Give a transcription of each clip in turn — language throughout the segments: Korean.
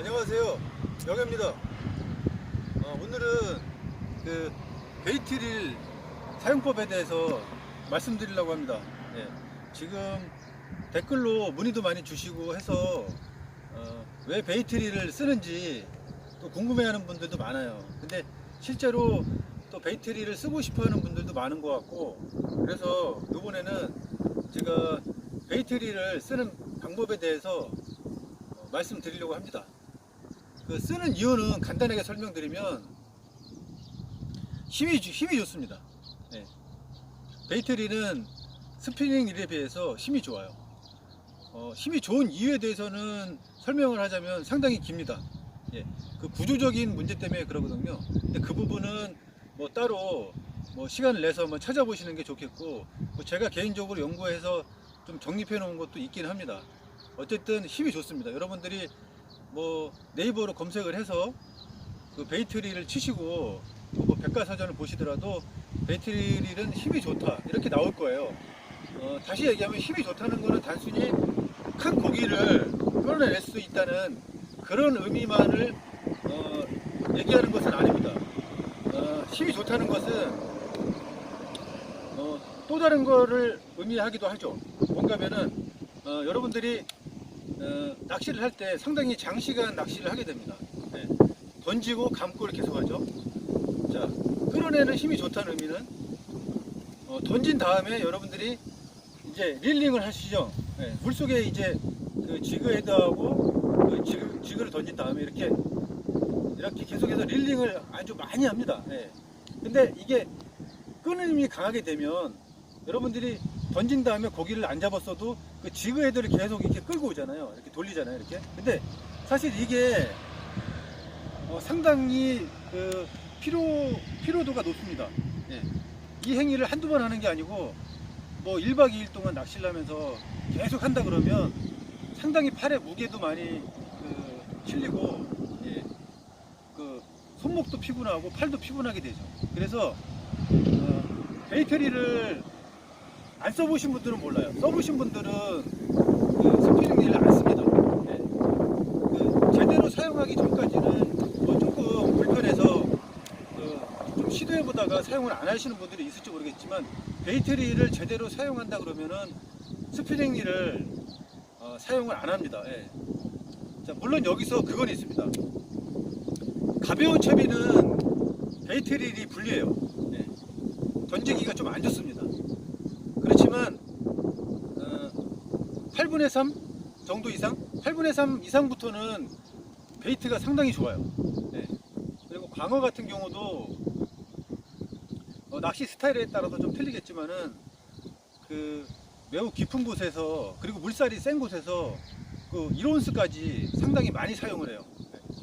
안녕하세요, 영혜입니다. 오늘은 그 베이트릴 사용법에 대해서 말씀드리려고 합니다. 지금 댓글로 문의도 많이 주시고 해서 왜 베이트릴을 쓰는지 또 궁금해하는 분들도 많아요. 근데 실제로 또 베이트릴을 쓰고 싶어하는 분들도 많은 것 같고, 그래서 이번에는 제가 베이트릴을 쓰는 방법에 대해서 말씀드리려고 합니다. 그 쓰는 이유는 간단하게 설명드리면 힘이 좋습니다. 베이트릴은 스피닝 릴에 비해서 힘이 좋아요. 힘이 좋은 이유에 대해서는 설명을 하자면 상당히 깁니다. 그 구조적인 문제 때문에 그러거든요. 근데 그 부분은 뭐 따로 시간을 내서 한번 찾아보시는 게 좋겠고, 제가 개인적으로 연구해서 좀 정립해 놓은 것도 있긴 합니다. 어쨌든 힘이 좋습니다. 여러분들이 네이버로 검색을 해서 그 베이트릴을 치시고 백과사전을 보시더라도 베이트릴은 힘이 좋다 이렇게 나올 거예요. 다시 얘기하면 힘이 좋다는 것은 단순히 큰 고기를 끌어낼 수 있다는 그런 의미만을 얘기하는 것은 아닙니다. 힘이 좋다는 것은 또 다른 거를 의미하기도 하죠. 뭔가면은 여러분들이 낚시를 할 때 상당히 장시간 낚시를 하게 됩니다. 던지고 감고를 계속하죠. 자, 끌어내는 힘이 좋다는 의미는 던진 다음에 여러분들이 이제 릴링을 하시죠. 물속에 이제 그 지그 헤드하고 그 지그를 던진 다음에 이렇게 계속해서 릴링을 아주 많이 합니다. 근데 이게 끄는 힘이 강하게 되면 여러분들이 던진 다음에 고기를 안 잡았어도 그 지그 헤드를 계속 이렇게 끌고 오잖아요. 이렇게 돌리잖아요. 이렇게. 근데 사실 이게 상당히 그 피로도가 높습니다. 이 행위를 한두 번 하는 게 아니고 1박 2일 동안 낚시를 하면서 계속 한다 그러면 상당히 팔에 무게도 많이 실리고 그 손목도 피곤하고 팔도 피곤하게 되죠. 그래서 베이트릴을 안 써보신 분들은 몰라요. 써보신 분들은 그 스피닝 릴을 안 씁니다. 그 제대로 사용하기 전까지는 조금 불편해서 좀 시도해보다가 사용을 안 하시는 분들이 있을지 모르겠지만, 베이트릴을 제대로 사용한다 그러면은 스피닝 릴을 사용을 안 합니다. 자, 물론 여기서 그건 있습니다. 가벼운 채비는 베이트릴이 불리해요. 던지기가 좀 안 좋습니다. 그렇지만 8분의 3 정도 이상? 8분의 3 이상부터는 베이트가 상당히 좋아요. 그리고 광어 같은 경우도 낚시 스타일에 따라서 좀 틀리겠지만은 그 매우 깊은 곳에서, 그리고 물살이 센 곳에서 그 1온스까지 상당히 많이 사용을 해요.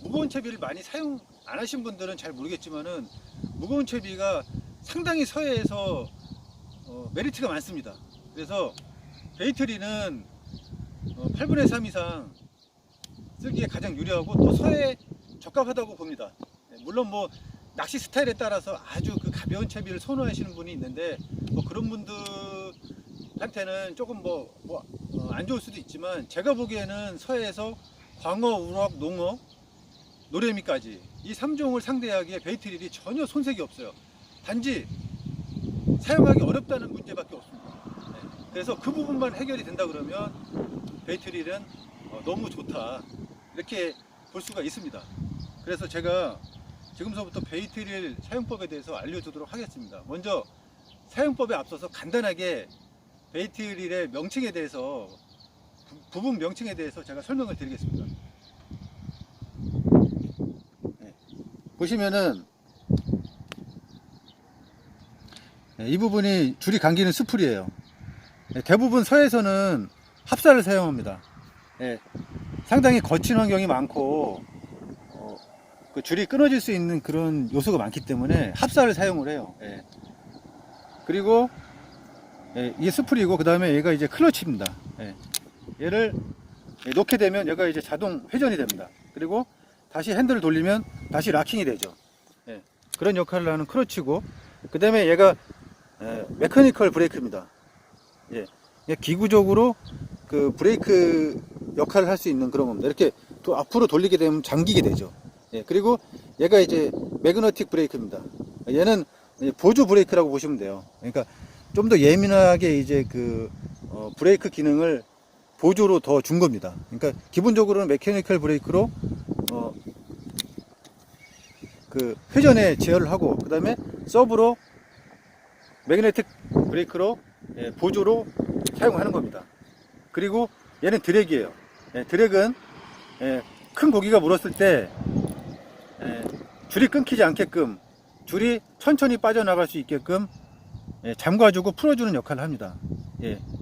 무거운 채비를 많이 사용 안 하신 분들은 잘 모르겠지만은 무거운 채비가 상당히 서해에서 메리트가 많습니다. 그래서 베이트릴은 8분의 3 이상 쓰기에 가장 유리하고 또 서해에 적합하다고 봅니다. 물론 낚시 스타일에 따라서 아주 그 가벼운 채비를 선호하시는 분이 있는데 그런 분들한테는 조금 안 좋을 수도 있지만, 제가 보기에는 서해에서 광어, 우럭, 농어, 노래미까지 이 3종을 상대하기에 베이트릴이 전혀 손색이 없어요. 단지 사용하기 어렵다는 문제밖에 없습니다. 그래서 그 부분만 해결이 된다 그러면 베이트릴은 너무 좋다 이렇게 볼 수가 있습니다. 그래서 제가 지금서부터 베이트릴 사용법에 대해서 알려주도록 하겠습니다. 먼저 사용법에 앞서서 간단하게 베이트릴의 명칭에 대해서, 부분 명칭에 대해서 제가 설명을 드리겠습니다. 보시면은 이 부분이 줄이 감기는 스풀이에요. 대부분 서해에서는 합사를 사용합니다. 상당히 거친 환경이 많고 그 줄이 끊어질 수 있는 그런 요소가 많기 때문에 합사를 사용을 해요. 그리고 이게 스풀이고, 그 다음에 얘가 이제 클러치입니다. 얘를 놓게 되면 얘가 이제 자동 회전이 됩니다. 그리고 다시 핸들을 돌리면 다시 락킹이 되죠. 그런 역할을 하는 클러치고, 그 다음에 얘가 메커니컬 브레이크입니다. 기구적으로 그 브레이크 역할을 할 수 있는 그런 겁니다. 이렇게 또 앞으로 돌리게 되면 잠기게 되죠. 예, 그리고 얘가 이제 매그너틱 브레이크입니다. 얘는 보조 브레이크라고 보시면 돼요. 그러니까 좀 더 예민하게 이제 그 브레이크 기능을 보조로 더 준 겁니다. 그러니까 기본적으로는 메커니컬 브레이크로 그 회전에 제어를 하고, 그 다음에 서브로 매그네틱 브레이크로 보조로 사용하는 겁니다. 그리고 얘는 드랙이에요. 드랙은 큰 고기가 물었을 때 줄이 끊기지 않게끔, 줄이 천천히 빠져나갈 수 있게끔 잠가주고 풀어주는 역할을 합니다.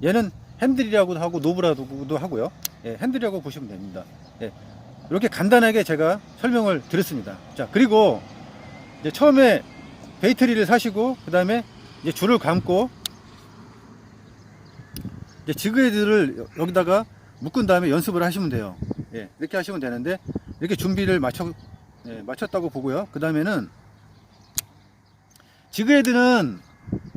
얘는 핸들이라고도 하고 노브라고도 하고요. 핸들이라고 보시면 됩니다. 이렇게 간단하게 제가 설명을 드렸습니다. 자, 그리고 이제 처음에 배터리를 사시고, 그 다음에 이제 줄을 감고 이제 지그헤드를 여기다가 묶은 다음에 연습을 하시면 돼요. 이렇게 하시면 되는데, 이렇게 준비를 마쳤다고 보고요. 그 다음에는 지그헤드는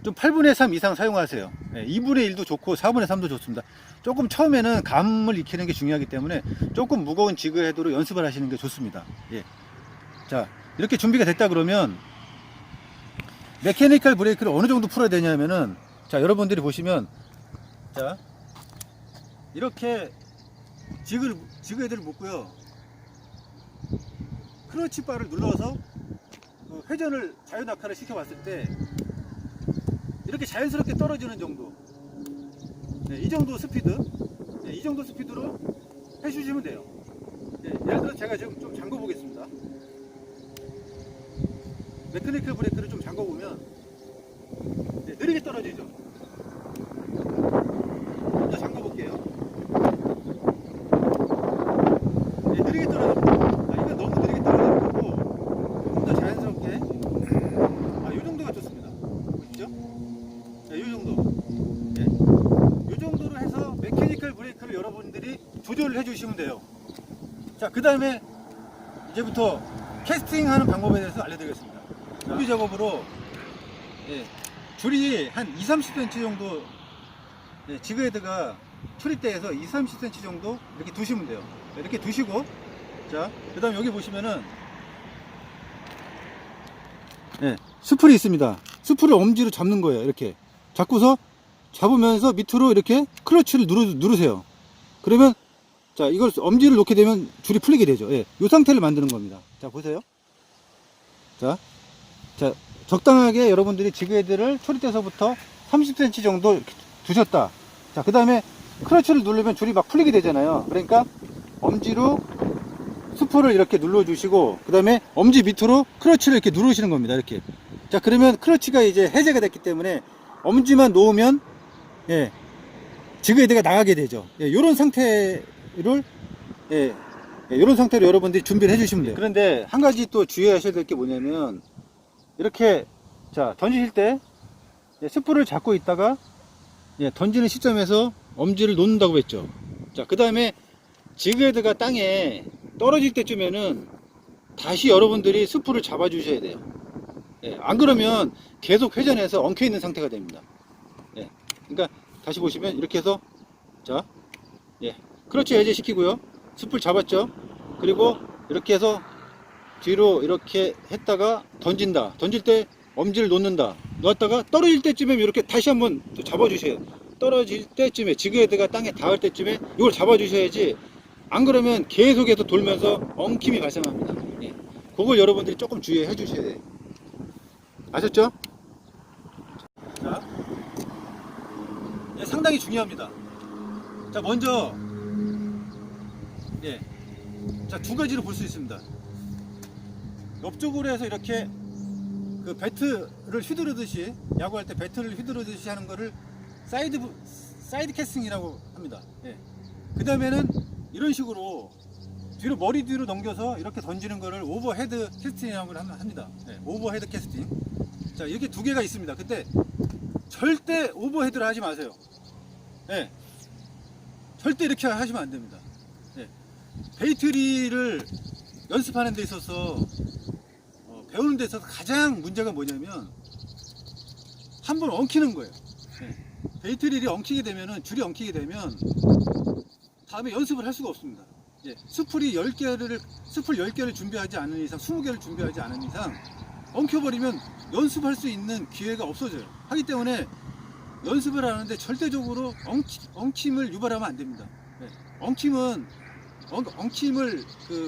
좀 8분의 3 이상 사용하세요. 2분의 1도 좋고 4분의 3도 좋습니다. 조금 처음에는 감을 익히는 게 중요하기 때문에 조금 무거운 지그헤드로 연습을 하시는 게 좋습니다. 자, 이렇게 준비가 됐다 그러면 메커니컬 브레이크를 어느 정도 풀어야 되냐면은, 자, 여러분들이 보시면, 자, 이렇게 지그헤드를 묶고요. 크러치 바를 눌러서 그 회전을 자유낙하를 시켜봤을 때 이렇게 자연스럽게 떨어지는 정도, 이 정도 스피드, 이 정도 스피드로 해주시면 돼요. 예를 들어 제가 지금 좀 잠궈 보겠습니다. 메커니컬 브레이크를 좀 잠궈 보면 느리게 떨어지죠. 먼저 잠궈 볼게요. 느리게 떨어집니다. 이건 너무 느리게 떨어지는 거고, 좀 더 자연스럽게, 이 정도가 좋습니다. 보이시죠? 이 정도. 이 정도로 해서 메커니컬 브레이크를 여러분들이 조절을 해주시면 돼요. 자, 그 다음에 이제부터 캐스팅 하는 방법에 대해서 알려드리겠습니다. 준비 작업으로 줄이 한 20-30cm 정도, 지그헤드가 출입대에서 20-30cm 정도 이렇게 두시면 돼요. 이렇게 두시고, 자, 그 다음 여기 보시면은 스풀이 있습니다. 스풀을 엄지로 잡는 거예요. 이렇게 잡고서 잡으면서 밑으로 이렇게 클러치를 누르세요. 그러면, 자, 이걸 엄지를 놓게 되면 줄이 풀리게 되죠. 이 상태를 만드는 겁니다. 자, 보세요. 자, 적당하게 여러분들이 지그헤드를 초리대서부터 30cm 정도 이렇게 두셨다. 자, 그 다음에 클러치를 누르면 줄이 막 풀리게 되잖아요. 그러니까 엄지로 스풀을 이렇게 눌러주시고, 그 다음에 엄지 밑으로 클러치를 이렇게 누르시는 겁니다. 이렇게. 자, 그러면 클러치가 이제 해제가 됐기 때문에 엄지만 놓으면 지그헤드가 나가게 되죠. 요런 상태를 이런 상태로 여러분들이 준비를 해주시면 돼요. 그런데 한 가지 또 주의하셔야 될 게 뭐냐면, 이렇게, 자, 던지실 때 스풀을 잡고 있다가 던지는 시점에서 엄지를 놓는다고 했죠. 자, 그 다음에 지그헤드가 땅에 떨어질 때쯤에는 다시 여러분들이 스풀을 잡아 주셔야 돼요. 안 그러면 계속 회전해서 엉켜 있는 상태가 됩니다. 그러니까 다시 보시면 이렇게 해서, 자, 크러치 해제 시키고요. 스풀 잡았죠. 그리고 이렇게 해서 뒤로 이렇게 했다가 던진다. 던질 때 엄지를 놓는다. 놓았다가 떨어질 때쯤에 이렇게 다시 한번 또 잡아주세요. 떨어질 때쯤에, 지그헤드가 땅에 닿을 때쯤에 이걸 잡아주셔야지, 안 그러면 계속해서 돌면서 엉킴이 발생합니다. 그걸 여러분들이 조금 주의해 주셔야 돼요. 아셨죠? 자, 상당히 중요합니다. 자, 먼저 자, 두 가지로 볼 수 있습니다. 옆쪽으로 해서 이렇게 그 배트를 휘두르듯이, 야구할 때 배트를 휘두르듯이 하는 거를 사이드 캐스팅이라고 합니다. 그 다음에는 이런 식으로 뒤로, 머리 뒤로 넘겨서 이렇게 던지는 거를 오버헤드 캐스팅이라고 합니다. 오버헤드 캐스팅. 자, 이렇게 두 개가 있습니다. 근데 절대 오버헤드를 하지 마세요. 절대 이렇게 하시면 안 됩니다. 베이트리를 연습하는 데 있어서, 배우는 데 있어서 가장 문제가 뭐냐면, 한번 엉키는 거예요. 베이트릴이 엉키게 되면은, 줄이 엉키게 되면 다음에 연습을 할 수가 없습니다. 예, 숯불 10개를 준비하지 않은 이상, 20개를 준비하지 않은 이상 엉켜버리면 연습할 수 있는 기회가 없어져요. 하기 때문에 연습을 하는데 절대적으로 엉킴을 유발하면 안 됩니다. 예, 엉킴을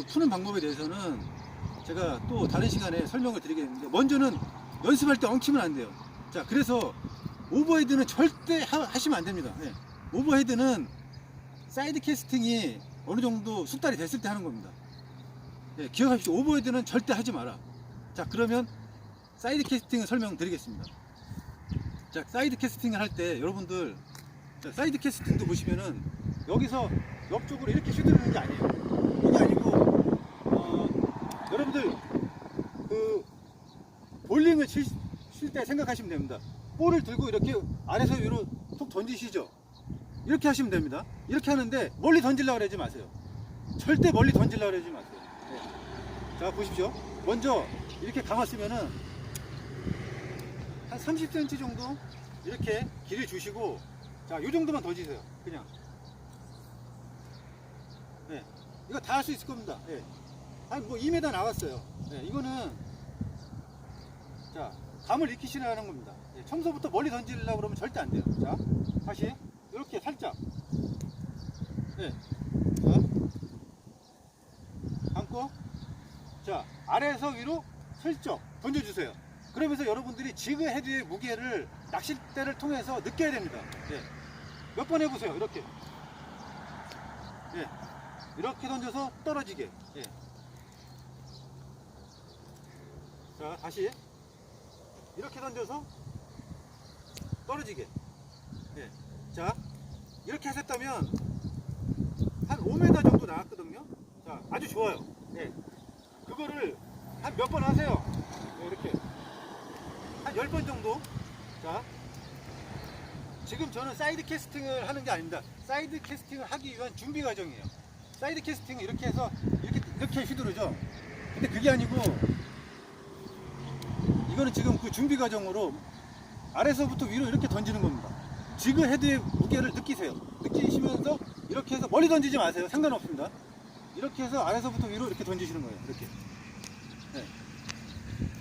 푸는 방법에 대해서는 제가 또 다른 시간에 설명을 드리겠는데, 먼저는 연습할 때 엉키면 안 돼요. 자, 그래서 오버헤드는 절대 하시면 안 됩니다. 예, 오버헤드는 사이드 캐스팅이 어느 정도 숙달이 됐을 때 하는 겁니다. 예, 기억하십시오. 오버헤드는 절대 하지 마라. 자, 그러면 사이드 캐스팅을 설명드리겠습니다. 자, 사이드 캐스팅을 할 때 여러분들, 자, 사이드 캐스팅도 보시면은 여기서 옆쪽으로 이렇게 휘두르는 게 아니에요. 그게 아니고 여러분들 그 볼링을 칠 때 생각하시면 됩니다. 볼을 들고 이렇게 아래서 위로 톡 던지시죠. 이렇게 하시면 됩니다. 이렇게 하는데 멀리 던지려고 그러지 마세요. 절대 멀리 던지려고 그러지 마세요. 네. 자, 보십시오. 먼저 이렇게 감았으면은 한 30cm 정도 이렇게 길을 주시고, 자, 요 정도만 던지세요. 그냥. 네. 이거 다 할 수 있을 겁니다. 네. 한 뭐 2m 나갔어요. 네. 이거는, 자, 감을 익히시라는 겁니다. 네. 처음부터 멀리 던지려고 그러면 절대 안 돼요. 자, 다시 이렇게 살짝. 네. 자, 감고, 자, 아래에서 위로 슬쩍 던져주세요. 그러면서 여러분들이 지그 헤드의 무게를 낚싯대를 통해서 느껴야 됩니다. 예. 몇 번 해보세요. 이렇게. 예. 이렇게 던져서 떨어지게. 예. 자, 다시. 이렇게 던져서 떨어지게. 예. 자, 이렇게 하셨다면 한 5m 정도 나왔거든요. 자, 아주 좋아요. 예. 그거를 한 몇 번 하세요. 예, 이렇게. 한 10번 정도. 자, 지금 저는 사이드 캐스팅을 하는 게 아닙니다. 사이드 캐스팅을 하기 위한 준비 과정이에요. 사이드 캐스팅은 이렇게 해서 이렇게 휘두르죠. 근데 그게 아니고, 이거는 지금 그 준비 과정으로 아래서부터 위로 이렇게 던지는 겁니다. 지그 헤드의 무게를 느끼세요. 느끼시면서 이렇게 해서 멀리 던지지 마세요. 상관없습니다. 이렇게 해서 아래서부터 위로 이렇게 던지시는 거예요. 이렇게. 네.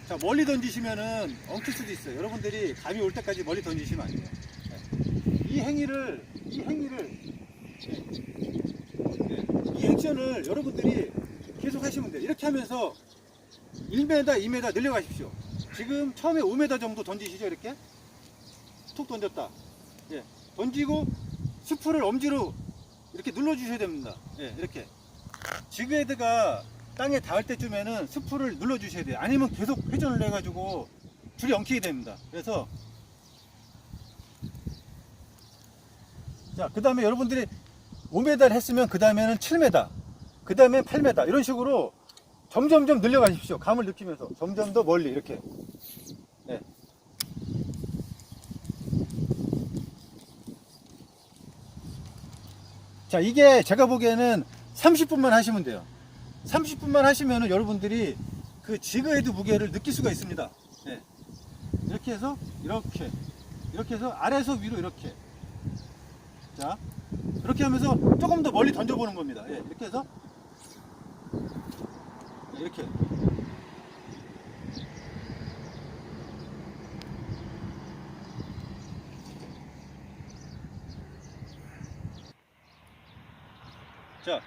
자, 멀리 던지시면은 엉킬 수도 있어요. 여러분들이 감이 올 때까지 멀리 던지시면 안 돼요. 네. 이 행위를 이 액션을 여러분들이 계속 하시면 돼요. 이렇게 하면서 1m, 2m 늘려가십시오. 지금 처음에 5m 정도 던지시죠. 이렇게 툭 던졌다. 예. 던지고 스프를 엄지로 이렇게 눌러주셔야 됩니다. 예, 이렇게 지그헤드가 땅에 닿을 때쯤에는 스프를 눌러주셔야 돼요. 아니면 계속 회전을 해가지고 줄이 엉키게 됩니다. 그래서, 자, 그 다음에 여러분들이 5m를 했으면 그 다음에는 7m, 그 다음에 8m, 이런 식으로 점점점 늘려가십시오. 감을 느끼면서 점점 더 멀리 이렇게. 네. 자, 이게 제가 보기에는 30분만 하시면 돼요. 30분만 하시면은 여러분들이 그 지그헤드 무게를 느낄 수가 있습니다. 네. 이렇게 해서 이렇게 해서 아래에서 위로 이렇게. 자, 이렇게 하면서 조금 더 멀리 던져보는 겁니다. 예, 이렇게 해서 이렇게. 자,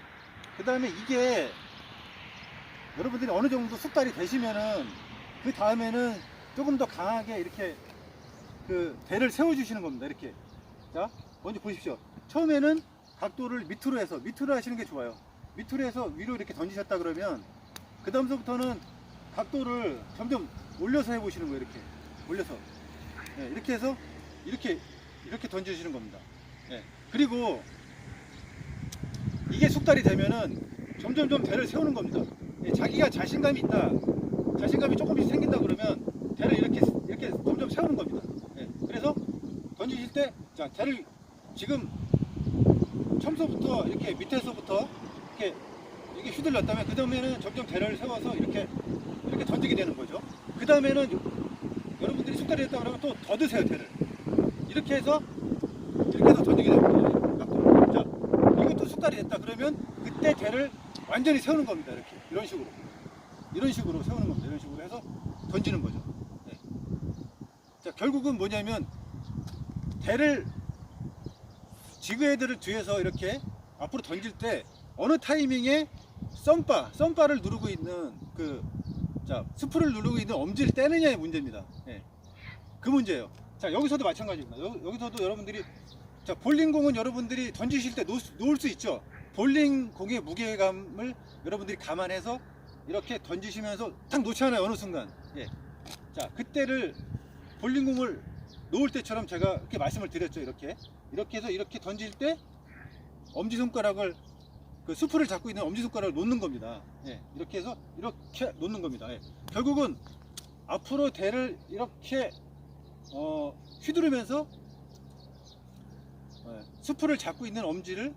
그 다음에 이게 여러분들이 어느 정도 숙달이 되시면은 그 다음에는 조금 더 강하게 이렇게 그 대를 세워주시는 겁니다. 이렇게. 자, 먼저 보십시오. 처음에는 각도를 밑으로 하시는 게 좋아요. 밑으로 해서 위로 이렇게 던지셨다 그러면 그 다음서부터는 각도를 점점 올려서 해보시는 거예요. 이렇게 올려서. 네, 이렇게 해서 이렇게 던지시는 겁니다. 네. 그리고 이게 숙달이 되면은 점점점 대를 세우는 겁니다. 네, 자기가 자신감이 있다, 자신감이 조금씩 생긴다 그러면 대를 이렇게 점점 세우는 겁니다. 네, 그래서 던지실 때, 자, 대를 지금 처음서부터 이렇게 밑에서부터 이렇게 휘둘렀다면 그 다음에는 점점 대를 세워서 이렇게 던지게 되는 거죠. 그 다음에는 여러분들이 숙달이 됐다 그러면 또 더 드세요. 대를 이렇게 해서 던지게 됩니다. 자, 이것도 달이 됐다 그러면 그때 대를 완전히 세우는 겁니다. 이렇게 이런 식으로 세우는 겁니다. 이런 식으로 해서 던지는 거죠. 네. 자, 결국은 뭐냐면 대를 지그헤드를 뒤에서 이렇게 앞으로 던질 때 어느 타이밍에 썸바를 누르고 있는 스프를 누르고 있는 엄지를 떼느냐의 문제입니다. 예. 그 문제예요. 자, 여기서도 마찬가지입니다. 여기서도 여러분들이, 자, 볼링공은 여러분들이 던지실 때 놓을 수 있죠. 볼링공의 무게감을 여러분들이 감안해서 이렇게 던지시면서 딱 놓잖아요. 어느 순간. 예. 자, 그때를 볼링공을 놓을 때처럼 제가 이렇게 말씀을 드렸죠. 이렇게 해서 이렇게 던질 때 엄지손가락을, 그 스프를 잡고 있는 엄지손가락을 놓는 겁니다. 예, 이렇게 해서 이렇게 놓는 겁니다. 예. 결국은 앞으로 대를 이렇게 휘두르면서 스프를 잡고 있는 엄지를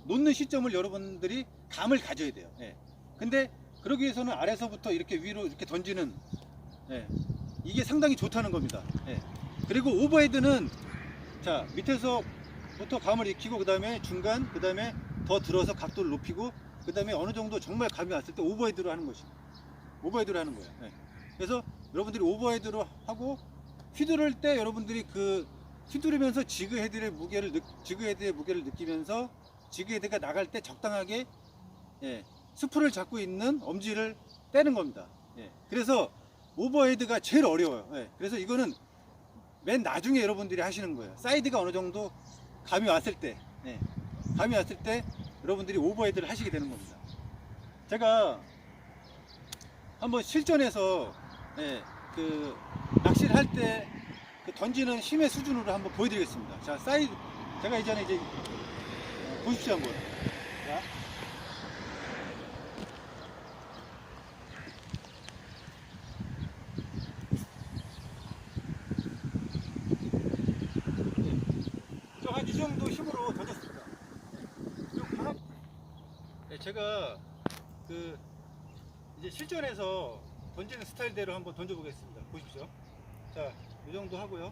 놓는 시점을 여러분들이 감을 가져야 돼요. 예. 근데 그러기 위해서는 아래서부터 이렇게 위로 이렇게 던지는, 예, 이게 상당히 좋다는 겁니다. 예. 그리고 오버헤드는, 자, 밑에서부터 감을 익히고 그 다음에 중간, 그 다음에 더 들어서 각도를 높이고 그 다음에 어느 정도 정말 감이 왔을 때 오버헤드로 하는 것입니다. 오버헤드로 하는 거예요. 네. 그래서 여러분들이 오버헤드로 하고 휘두를 때 여러분들이 그 휘두르면서 지그헤드의 무게를 느끼면서 지그헤드가 나갈 때 적당하게, 예, 스프를 잡고 있는 엄지를 떼는 겁니다. 예. 그래서 오버헤드가 제일 어려워요. 예. 그래서 이거는 맨 나중에 여러분들이 하시는 거예요. 사이드가 어느 정도 감이 왔을 때, 예, 감이 왔을 때 여러분들이 오버헤드를 하시게 되는 겁니다. 제가 한번 실전에서, 예, 그 낚시를 할 때 그 던지는 힘의 수준으로 한번 보여드리겠습니다. 자, 제가 이전에 이제 보십시오 한번. 자. 한 이 정도 힘으로 던졌습니다. 네, 제가 이제 실전에서 던지는 스타일대로 한번 던져보겠습니다. 보십시오. 자, 이 정도 하고요.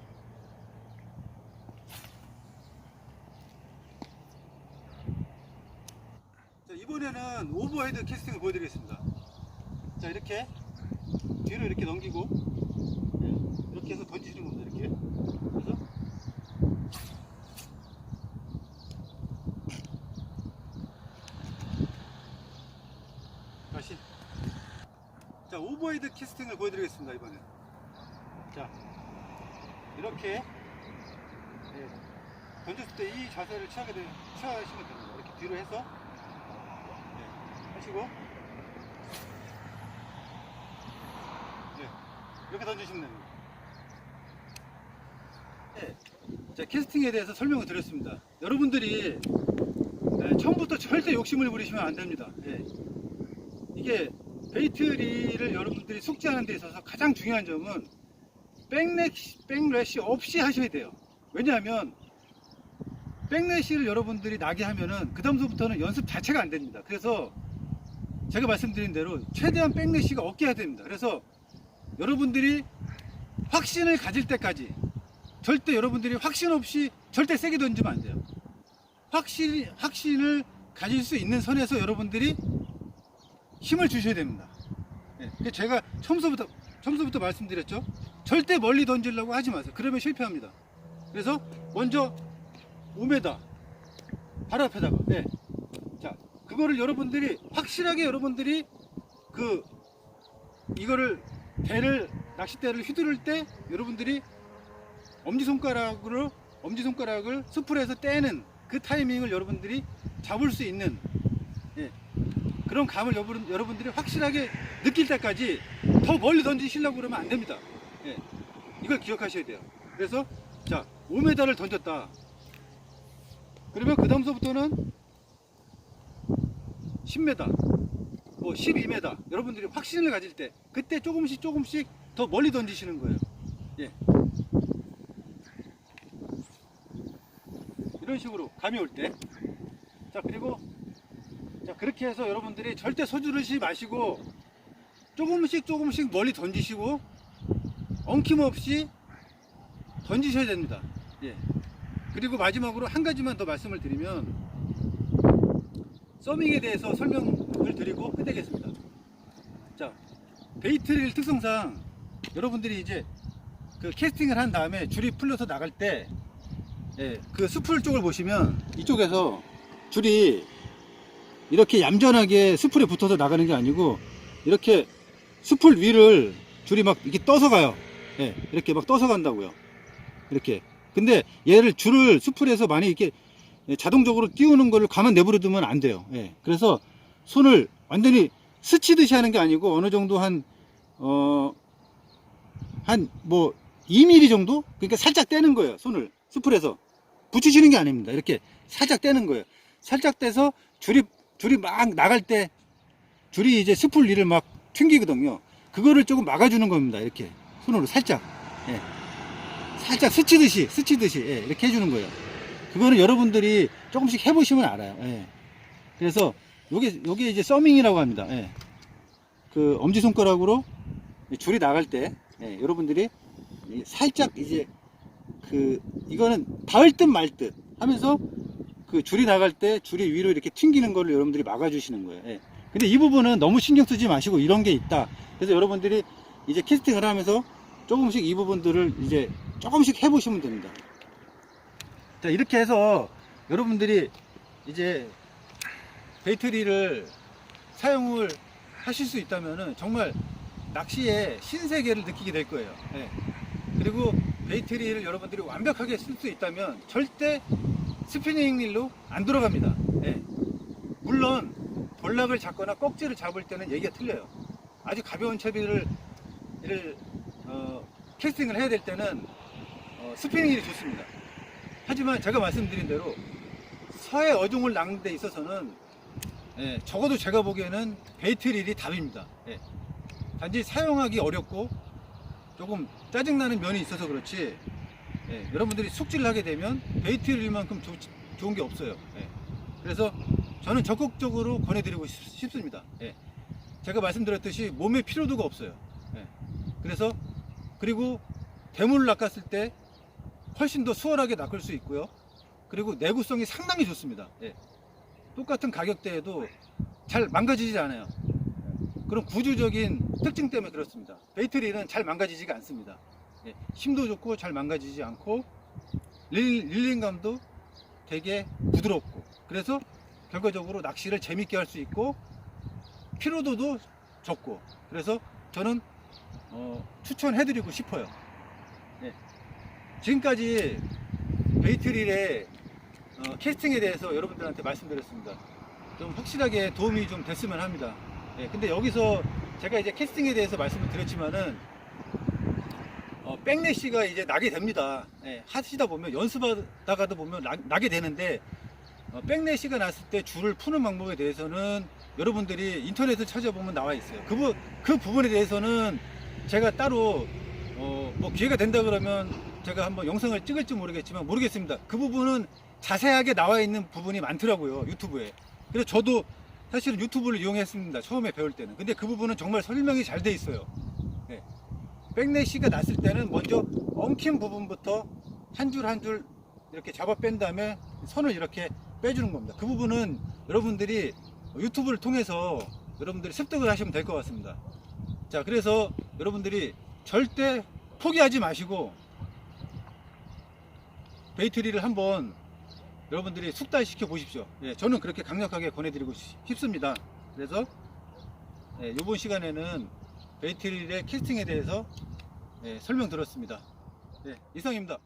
자, 이번에는 오버헤드 캐스팅을 보여드리겠습니다. 자, 이렇게 뒤로 이렇게 넘기고, 네, 이렇게 해서 던지는 겁니다. 이렇게 해서. 다시. 자, 오버헤드 캐스팅을 보여드리겠습니다. 이번엔. 자, 이렇게, 네, 던졌을 때 이 자세를 취하시면 됩니다. 이렇게 뒤로 해서, 네, 하시고, 네, 이렇게 던지시면 됩니다. 네. 자, 캐스팅에 대해서 설명을 드렸습니다. 여러분들이, 네, 처음부터 절대 욕심을 부리시면 안 됩니다. 네. 이게 베이트리를 여러분들이 숙지하는 데 있어서 가장 중요한 점은 백래시 없이 하셔야 돼요. 왜냐하면 백래시를 여러분들이 나게 하면은 그 다음부터는 연습 자체가 안 됩니다. 그래서 제가 말씀드린 대로 최대한 백래시가 없게 해야 됩니다. 그래서 여러분들이 확신을 가질 때까지 절대 여러분들이 확신 없이 절대 세게 던지면 안 돼요. 확신을 가질 수 있는 선에서 여러분들이 힘을 주셔야 됩니다. 네. 제가 처음부터 말씀드렸죠. 절대 멀리 던지려고 하지 마세요. 그러면 실패합니다. 그래서 먼저 5m 바로 앞에다가, 네. 자, 그거를 여러분들이 확실하게 여러분들이 이거를 낚싯대를 휘두를 때 여러분들이 엄지손가락을 스프에서 떼는 그 타이밍을 여러분들이 잡을 수 있는, 예, 그런 감을 여러분들이 확실하게 느낄 때까지 더 멀리 던지시려고 그러면 안 됩니다. 예, 이걸 기억하셔야 돼요. 그래서 자, 5m를 던졌다. 그러면 그 다음서부터는 10m, 뭐 12m, 여러분들이 확신을 가질 때 그때 조금씩 더 멀리 던지시는 거예요. 예. 이런 식으로 감이 올 때. 자, 그리고 자, 그렇게 해서 여러분들이 절대 서두르지 마시고 조금씩 멀리 던지시고 엉킴없이 던지셔야 됩니다. 예. 그리고 마지막으로 한 가지만 더 말씀을 드리면, 서밍에 대해서 설명을 드리고 끝내겠습니다. 자, 베이트릴 특성상 여러분들이 이제 그 캐스팅을 한 다음에 줄이 풀려서 나갈 때, 예, 그 수풀 쪽을 보시면 이쪽에서 줄이 이렇게 얌전하게 수풀에 붙어서 나가는 게 아니고 이렇게 수풀 위를 줄이 막 이렇게 떠서 가요. 예, 이렇게 막 떠서 간다고요. 이렇게. 근데 얘를 줄을 수풀에서 많이 이렇게 자동적으로 띄우는 거를 가만 내버려 두면 안 돼요. 예, 그래서 손을 완전히 스치듯이 하는 게 아니고 어느 정도 한 뭐 2mm 정도? 그러니까 살짝 떼는 거예요. 손을 수풀에서 붙이시는 게 아닙니다. 이렇게 살짝 떼는 거예요. 살짝 떼서 줄이 막 나갈 때 줄이 이제 수풀 위를 막 튕기거든요. 그거를 조금 막아주는 겁니다. 이렇게 손으로 살짝, 예, 살짝 스치듯이 예, 이렇게 해주는 거예요. 그거는 여러분들이 조금씩 해보시면 알아요. 예. 그래서 요게 이제 서밍이라고 합니다. 예. 그 엄지손가락으로 줄이 나갈 때, 예, 여러분들이 살짝 이제 이거는 닿을 듯 말 듯 하면서 그 줄이 나갈 때 줄이 위로 이렇게 튕기는 거를 여러분들이 막아주시는 거예요. 예. 근데 이 부분은 너무 신경 쓰지 마시고 이런 게 있다. 그래서 여러분들이 이제 캐스팅을 하면서 조금씩 이 부분들을 이제 조금씩 해보시면 됩니다. 자, 이렇게 해서 여러분들이 이제 베이트릴을 사용을 하실 수 있다면은 정말 낚시의 신세계를 느끼게 될 거예요. 예. 그리고 베이트릴을 여러분들이 완벽하게 쓸 수 있다면 절대 스피닝 릴로 안 들어갑니다. 예. 물론 볼락을 잡거나 꼭지를 잡을 때는 얘기가 틀려요. 아주 가벼운 채비를 캐스팅을 해야 될 때는 스피닝 릴이 좋습니다. 하지만 제가 말씀드린 대로 서해 어종을 낚는 데 있어서는, 예, 적어도 제가 보기에는 베이트릴이 답입니다. 예. 단지 사용하기 어렵고 조금 짜증나는 면이 있어서 그렇지, 예, 여러분들이 숙지를 하게 되면 베이트릴만큼 좋은 게 없어요. 예. 그래서 저는 적극적으로 권해드리고 싶습니다. 예. 제가 말씀드렸듯이 몸에 피로도가 없어요. 예. 그리고 대물을 낚았을 때 훨씬 더 수월하게 낚을 수 있고요. 그리고 내구성이 상당히 좋습니다. 예. 똑같은 가격대에도 잘 망가지지 않아요. 그런 구조적인 특징 때문에 그렇습니다. 베이트릴은 잘 망가지지가 않습니다. 예. 힘도 좋고 잘 망가지지 않고 릴링감도 되게 부드럽고, 그래서 결과적으로 낚시를 재밌게 할 수 있고 피로도도 적고, 그래서 저는 추천해드리고 싶어요. 예. 지금까지 베이트릴의 캐스팅에 대해서 여러분들한테 말씀드렸습니다. 좀 확실하게 도움이 좀 됐으면 합니다. 예, 근데 여기서 제가 이제 캐스팅에 대해서 말씀을 드렸지만은 백래시가 이제 나게 됩니다. 예, 하시다 보면 연습하다가도 보면 나게 되는데, 백래시가 났을 때 줄을 푸는 방법에 대해서는 여러분들이 인터넷을 찾아보면 나와 있어요. 그 부분에 대해서는 제가 따로 뭐 기회가 된다 그러면 제가 한번 영상을 찍을지 모르겠습니다. 그 부분은 자세하게 나와 있는 부분이 많더라고요, 유튜브에. 그래서 저도 사실은 유튜브를 이용했습니다, 처음에 배울 때는. 근데 그 부분은 정말 설명이 잘 돼 있어요. 네. 백래시가 났을 때는 먼저 엉킨 부분부터 한 줄 한 줄 이렇게 잡아 뺀 다음에 선을 이렇게 빼주는 겁니다. 그 부분은 여러분들이 유튜브를 통해서 여러분들이 습득을 하시면 될 것 같습니다. 자, 그래서 여러분들이 절대 포기하지 마시고 베이트릴을 한번 여러분들이 숙달시켜 보십시오. 예, 저는 그렇게 강력하게 권해드리고 싶습니다. 그래서 이번 시간에는 베이트릴의 캐스팅에 대해서 설명드렸습니다. 이상입니다.